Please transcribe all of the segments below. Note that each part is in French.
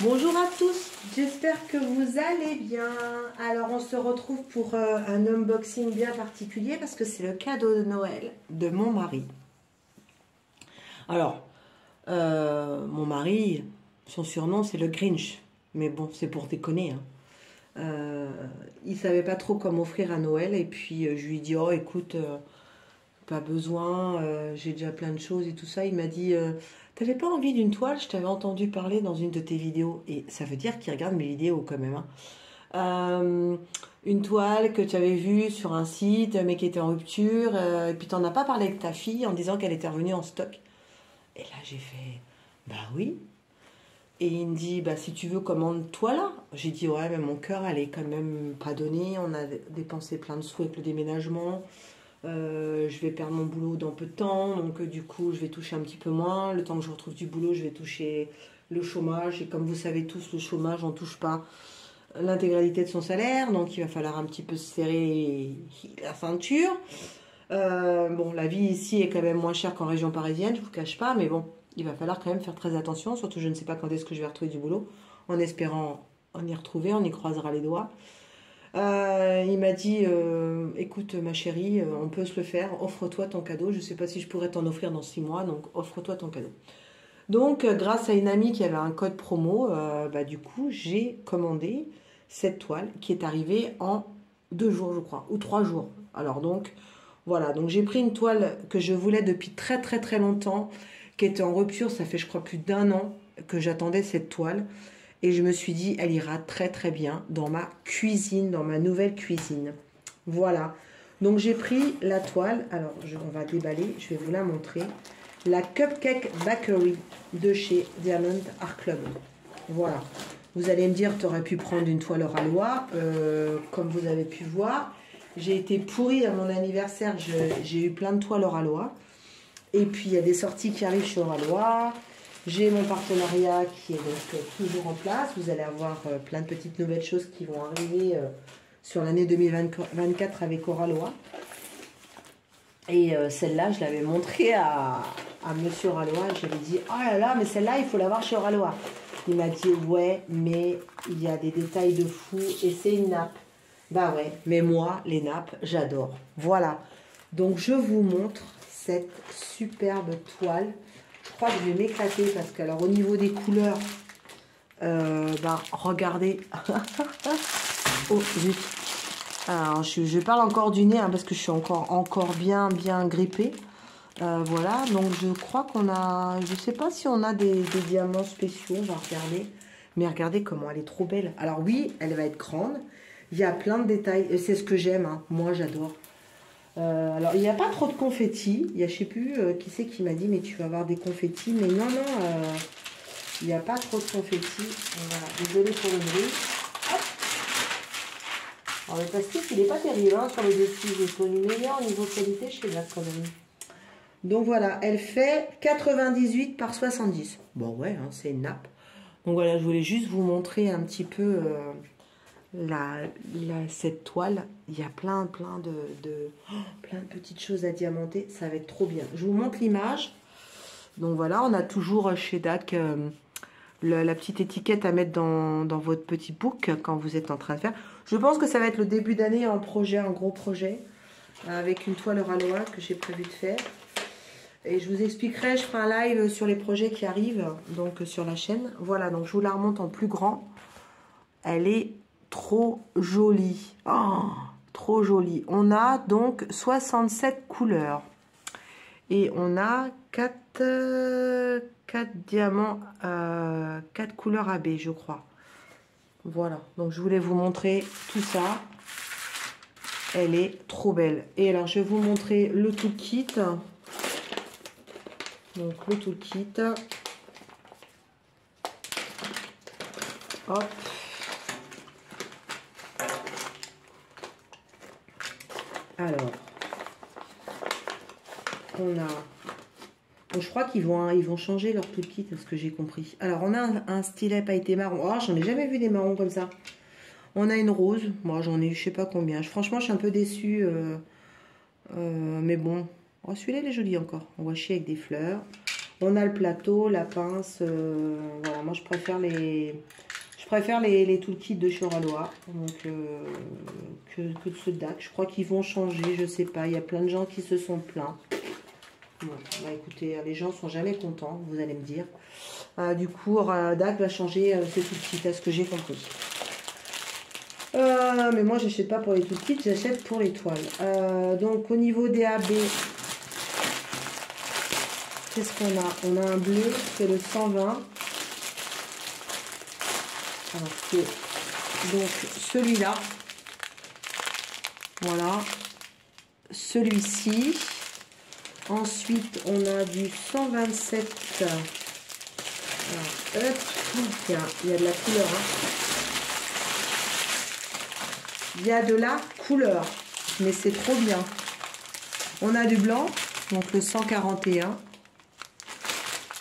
Bonjour à tous, j'espère que vous allez bien. Alors on se retrouve pour un unboxing bien particulier parce que c'est le cadeau de Noël de mon mari. Alors, mon mari, son surnom c'est le Grinch, mais bon c'est pour déconner. Il savait pas trop comment offrir à Noël et puis je lui ai dit oh écoute, pas besoin, j'ai déjà plein de choses et tout ça. Il m'a dit t'avais pas envie d'une toile? Je t'avais entendu parler dans une de tes vidéos. Et ça veut dire qu'il regarde mes vidéos quand même. Une toile que tu avais vue sur un site, mais qui était en rupture. Et puis t'en as pas parlé avec ta fille en disant qu'elle était revenue en stock. Et là j'ai fait bah oui. Et il me dit bah si tu veux commande-toi là. J'ai dit ouais mais mon cœur elle est quand même pas donné. On a dépensé plein de sous avec le déménagement. Je vais perdre mon boulot dans peu de temps, donc du coup je vais toucher un petit peu moins. Le temps que je retrouve du boulot, je vais toucher le chômage. Et comme vous savez tous, le chômage, on ne touche pas l'intégralité de son salaire, donc il va falloir un petit peu se serrer la ceinture. Bon, la vie ici est quand même moins chère qu'en région parisienne, je vous cache pas, mais bon, il va falloir quand même faire très attention, surtout je ne sais pas quand est-ce que je vais retrouver du boulot, en espérant en y retrouver, on y croisera les doigts. Il m'a dit écoute ma chérie, on peut se le faire, offre-toi ton cadeau. Je ne sais pas si je pourrais t'en offrir dans 6 mois, donc offre-toi ton cadeau. Donc grâce à une amie qui avait un code promo, du coup j'ai commandé cette toile qui est arrivée en 2 jours je crois, ou 3 jours. Alors donc voilà, donc j'ai pris une toile que je voulais depuis très très très longtemps, qui était en rupture, ça fait je crois plus d'1 an que j'attendais cette toile. Et je me suis dit, elle ira très très bien dans ma cuisine, dans ma nouvelle cuisine. Voilà. Donc j'ai pris la toile. Alors on va déballer, je vais vous la montrer. La Cupcake Bakery de chez Diamond Art Club. Voilà. Vous allez me dire, tu aurais pu prendre une toile Oraléois. Comme vous avez pu voir, j'ai été pourrie à mon anniversaire. J'ai eu plein de toiles Oraléois. Et puis il y a des sorties qui arrivent chez Oraléois. J'ai mon partenariat qui est donc toujours en place. Vous allez avoir plein de petites nouvelles choses qui vont arriver sur l'année 2024 avec Oraléois. Et celle-là, je l'avais montrée à Monsieur Oraléois. Je lui ai dit, oh là là, mais celle-là, il faut l'avoir chez Oraléois. Il m'a dit, ouais, mais il y a des détails de fou et c'est une nappe. Bah ouais, mais moi, les nappes, j'adore. Voilà. Donc, je vous montre cette superbe toile. Je crois que je vais m'éclater parce que alors au niveau des couleurs, regardez. Oh zut. Alors je parle encore du nez parce que je suis encore bien grippée. Voilà, donc je crois qu'on a, je sais pas si on a des diamants spéciaux, on va regarder. Mais regardez comment elle est trop belle. Alors oui, elle va être grande. Il y a plein de détails, c'est ce que j'aime, hein. Moi j'adore. Alors, il n'y a pas trop de confettis. Il y a, je sais plus qui c'est qui m'a dit, mais tu vas avoir des confettis. Mais non, il n'y a pas trop de confettis. Voilà, désolée pour le bruit. Hop. Alors, le plastique, il n'est pas terrible hein, sur le dessus. J'ai connu meilleur au niveau qualité chez Black quand même. Donc, voilà, elle fait 98 par 70. Bon, ouais, hein, c'est une nappe. Donc, voilà, je voulais juste vous montrer un petit peu... cette toile, il y a plein de petites choses à diamanter, ça va être trop bien. Je vous montre l'image. Donc voilà, on a toujours chez DAC la petite étiquette à mettre dans votre petit book quand vous êtes en train de faire. Je pense que ça va être le début d'année, un gros projet avec une toile Oraléois que j'ai prévu de faire. Et je vous expliquerai, je ferai un live sur les projets qui arrivent donc sur la chaîne. Voilà, donc je vous la remonte en plus grand. Elle est trop jolie. Oh, trop jolie. On a donc 67 couleurs. Et on a 4 diamants, 4 couleurs AB, je crois. Voilà. Donc, je voulais vous montrer tout ça. Elle est trop belle. Et alors, je vais vous montrer le toolkit. Donc, le toolkit. Hop. Alors, on a... Bon, je crois qu'ils vont changer leur toolkit, ce que j'ai compris. Alors, on a un stylet pailleté marron. Oh, j'en ai jamais vu des marrons comme ça. On a une rose. Moi, j'en ai eu je sais pas combien. Franchement, je suis un peu déçue. Mais bon. Oh, celui-là, il est joli encore. On va chier avec des fleurs. On a le plateau, la pince. Voilà, moi je préfère les toolkits de Choraloa donc, que ceux de DAC. Je crois qu'ils vont changer, je sais pas. Il y a plein de gens qui se sont plaints. Bon, bah écoutez, les gens sont jamais contents, vous allez me dire. Du coup, DAC va changer ses toolkits, à ce que j'ai compris. Mais moi, j'achète pas pour les toolkits, j'achète pour les toiles. Donc, au niveau des AB, qu'est-ce qu'on a? On a un bleu, c'est le 120. Alors, c'est donc celui-là. Voilà. Celui-ci. Ensuite, on a du 127. Alors, hop, il y a de la couleur. Hein. Il y a de la couleur, mais c'est trop bien. On a du blanc, donc le 141.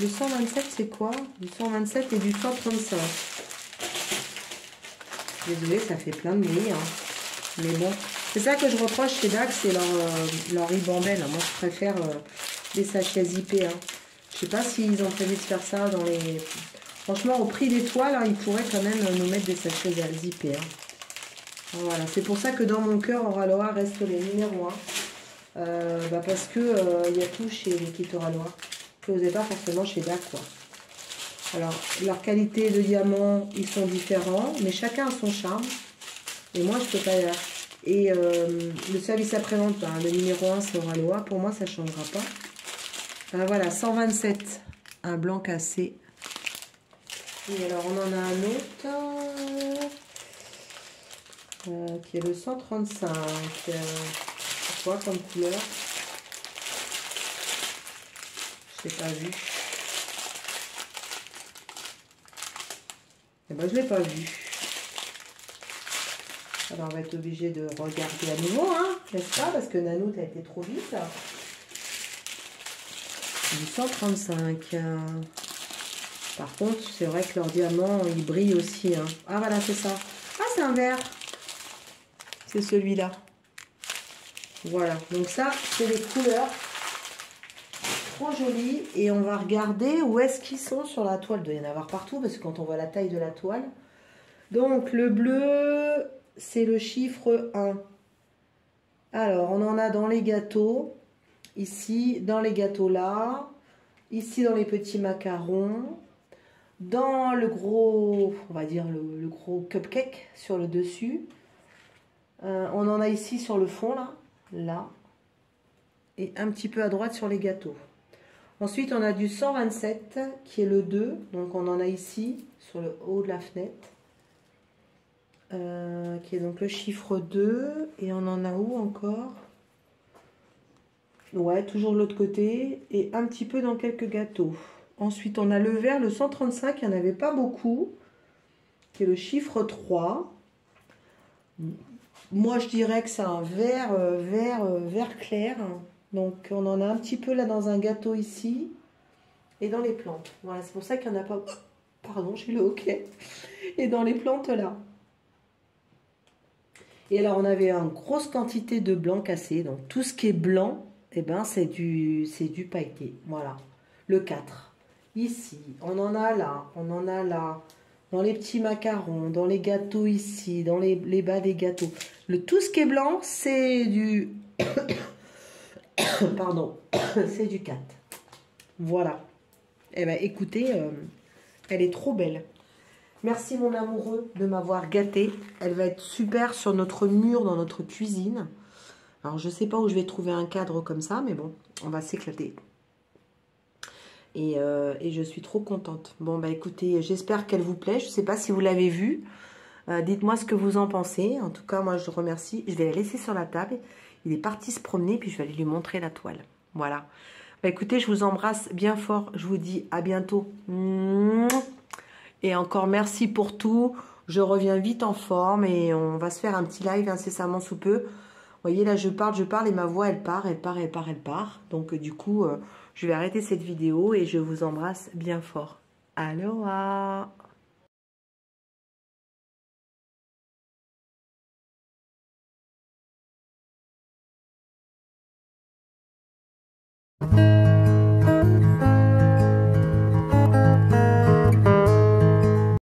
Le 127, c'est quoi? Du 127 et du 135. Désolée, ça fait plein de bruit. Hein. Mais bon, c'est ça que je reproche chez DAC, c'est leur ribambelle. Moi, je préfère les sachets zippés. Hein. Je sais pas s'ils ont prévu de faire ça dans les... Franchement, au prix des toiles, hein, ils pourraient quand même nous mettre des sachets zippés. Hein. Voilà, c'est pour ça que dans mon cœur, Oraloa reste les numéros 1. Parce que il y a tout chez les kits Oraloa que vous n'avez pas forcément chez DAC, quoi. Alors, leur qualité de diamant, ils sont différents, mais chacun a son charme. Et moi, je peux pas... Et le service après-vente, le numéro 1, c'est Oraloa. Pour moi, ça ne changera pas. Voilà, 127, un blanc cassé. Et alors, on en a un autre... qui est le 135. C'est quoi comme couleur? Je l'ai pas vu. Eh ben, je l'ai pas vu. Alors, on va être obligé de regarder à nouveau, hein, n'est-ce pas? Parce que Nanout a été trop vite. Du 135. Par contre, c'est vrai que leur diamant, il brille aussi. Hein. Ah, voilà, c'est ça. Ah, c'est un vert. C'est celui-là. Voilà, donc ça, c'est les couleurs trop jolies. Et on va regarder où est-ce qu'ils sont sur la toile. Il doit y en avoir partout, parce que quand on voit la taille de la toile. Donc, le bleu, c'est le chiffre 1. Alors, on en a dans les gâteaux. Ici, dans les gâteaux là. Ici, dans les petits macarons. Dans le gros, on va dire le gros cupcake sur le dessus. On en a ici sur le fond, là, et un petit peu à droite sur les gâteaux. Ensuite, on a du 127, qui est le 2, donc on en a ici, sur le haut de la fenêtre, qui est donc le chiffre 2, et on en a où encore? Ouais, toujours de l'autre côté, et un petit peu dans quelques gâteaux. Ensuite, on a le vert, le 135, il n'y en avait pas beaucoup, qui est le chiffre 3. Moi, je dirais que c'est un vert clair. Donc, on en a un petit peu là dans un gâteau ici et dans les plantes. Voilà, c'est pour ça qu'il n'y en a pas... Pardon, j'ai le hoquet. Et dans les plantes là. Et alors, on avait une grosse quantité de blanc cassé. Donc, tout ce qui est blanc, eh ben, c'est du pailleté. Voilà, le 4. Ici, on en a là, on en a là. Dans les petits macarons, dans les gâteaux ici, dans les bas des gâteaux. Tout ce qui est blanc, c'est du... Pardon, c'est du 4. Voilà. Eh bien, écoutez, elle est trop belle. Merci mon amoureux de m'avoir gâtée. Elle va être super sur notre mur dans notre cuisine. Alors, je ne sais pas où je vais trouver un cadre comme ça, mais bon, on va s'éclater. Et je suis trop contente. Bon, bah écoutez, j'espère qu'elle vous plaît. Je ne sais pas si vous l'avez vue. Dites-moi ce que vous en pensez. En tout cas, moi, je vous remercie. Je vais la laisser sur la table. Il est parti se promener, puis je vais aller lui montrer la toile. Voilà. Bah écoutez, je vous embrasse bien fort. Je vous dis à bientôt. Et encore merci pour tout. Je reviens vite en forme et on va se faire un petit live incessamment sous peu. Vous voyez, là, je parle et ma voix, elle part. Donc, du coup, je vais arrêter cette vidéo et je vous embrasse bien fort. Aloha!